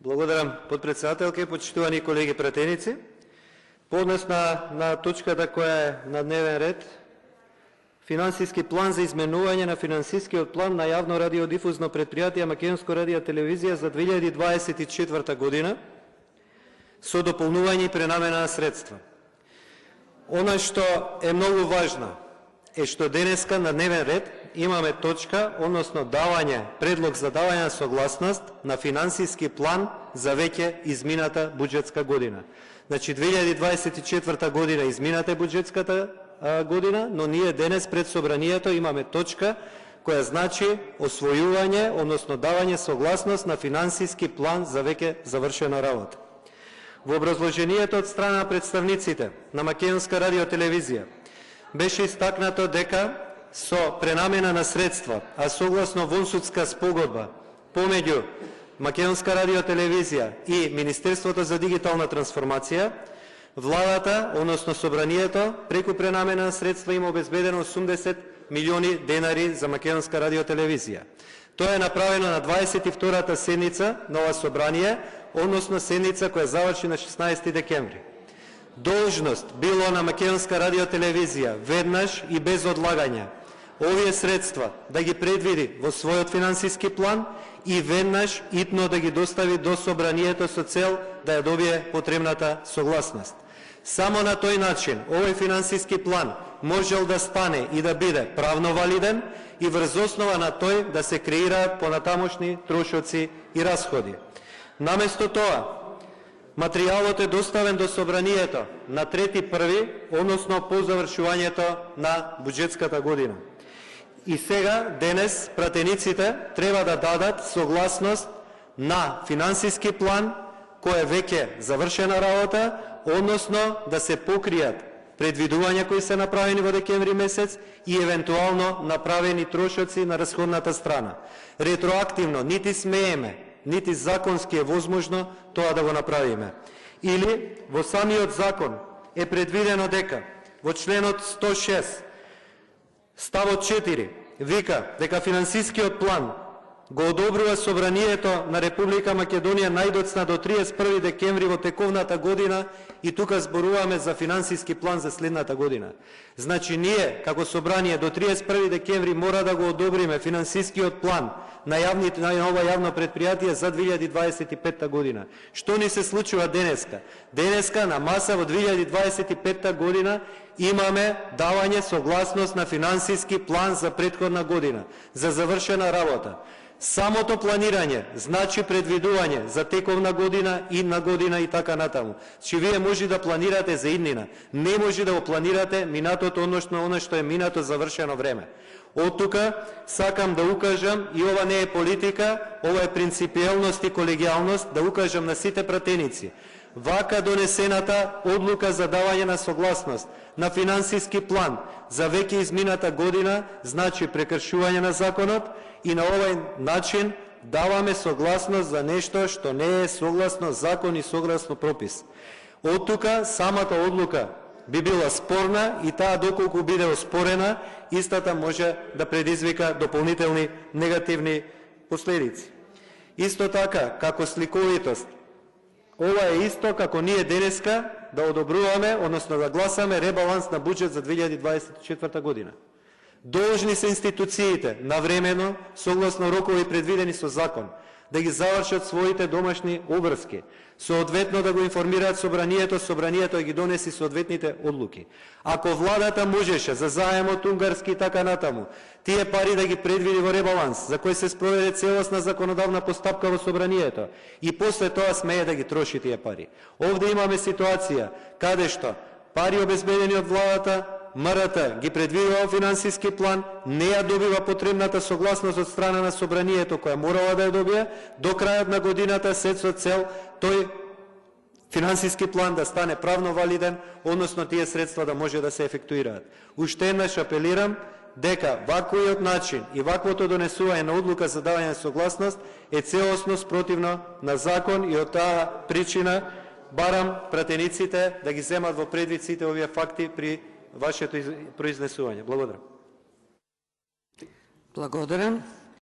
Благодарам, подпредседателка и почитувани колеги пратеници. Поднес на точката која е на дневен ред финансиски план за изменување на финансискиот план на јавно радиодифузно предпријатие Македонско радио телевизија за 2024 година со дополнување и пренамена на средства. Она што е многу важно е што денеска на дневен ред имаме точка, односно предлог за давање на согласност на финансиски план за веќе измината буџетска година. Значи 2024 година измината буџетската година, но ние денес пред собранието имаме точка која значи освојување, односно давање согласност на финансиски план за веќе завршена работа. Во образложението од страна на представниците на Македонска радио телевизија беше истакнато дека со пренамена на средства, а согласно вонсудска спогодба помеѓу Македонска радио телевизија и Министерството за дигитална трансформација, владата, односно собранието, преку пренамена на средства има обезбедено 80 милиони денари за Македонска радио телевизија. Тоа е направено на 22-та седница на ова собрание, односно седница која заврши на 16 декември. Должност било на Македонска радио телевизија веднаш и без одлагање овие средства да ги предвиди во својот финансиски план и веднаш итно да ги достави до собранието со цел да ја добие потребната согласност. Само на тој начин овој финансиски план можел да стане и да биде правно валиден и врз основа на тој да се креираат понатамошни трошоци и расходи. Наместо тоа, материјалот е доставен до собранието на 3.1, односно по завршувањето на буџетската година. И сега, денес, пратениците треба да дадат согласност на финансиски план кој е веќе завршена работа, односно да се покријат предвидувања кои се направени во декември месец и евентуално направени трошоци на расходната страна. Ретроактивно нити смееме, нити законски е возможно тоа да го направиме. Или во самиот закон е предвидено дека во членот 106 ставот 4 вика дека финансискиот план го одобрува собранието на Република Македонија најдоцна до 31 декември во тековната година и тука зборуваме за финансиски план за следната година. Значи ние како собрание до 31 декември мора да го одобриме финансискиот план на ова јавно предпријатие за 2025 година. Што ни се случува денеска? Денеска на маса во 2025 година имаме давање согласност на финансиски план за претходна година, за завршена работа. Самото планирање значи предвидување за тековна година, идна година и така натаму. Че вие може да планирате за иднина, не може да го планирате минатото, односно оно што е минато завршено време. Од тука сакам да укажам, и ова не е политика, ова е принципиелност и колегијалност, да укажам на сите пратеници. Вака донесената одлука за давање на согласност на финансиски план за веќе измината година значи прекршување на законот и на овој начин даваме согласност за нешто што не е согласно закон и согласно пропис. Од тука самата одлука би била спорна и таа доколку биде оспорена, истата може да предизвика дополнителни негативни последици. Исто така, како сликовитост, ова е исто како ние денеска да одобруваме, односно да гласаме ребаланс на буџет за 2024 година. Должни се институциите навремено, согласно рокови предвидени со закон, да ги завршат своите домашни обврски, соодветно да го информираат собранието, собранието ги донеси соодветните одлуки. Ако владата можеше за заемот унгарски и така натаму, тие пари да ги предвиди во ребаланс, за кој се спроведе целосна законодавна постапка во собранието, и после тоа смее да ги троши тие пари. Овде имаме ситуација каде што пари обезбедени од владата, МРТ ги предвидува финансиски план, не ја добива потребната согласност од страна на собранието која морала да ја добие, до крајот на годината се со цел тој финансиски план да стане правно валиден, односно тие средства да може да се ефектуираат. Уште еднаш апелирам дека ваквиот начин и ваквото донесување на одлука за давање на согласност е целосно спротивно на закон и од таа причина барам пратениците да ги земат во предвид сите овие факти при вашето произнесување. Благодарам. Благодарам.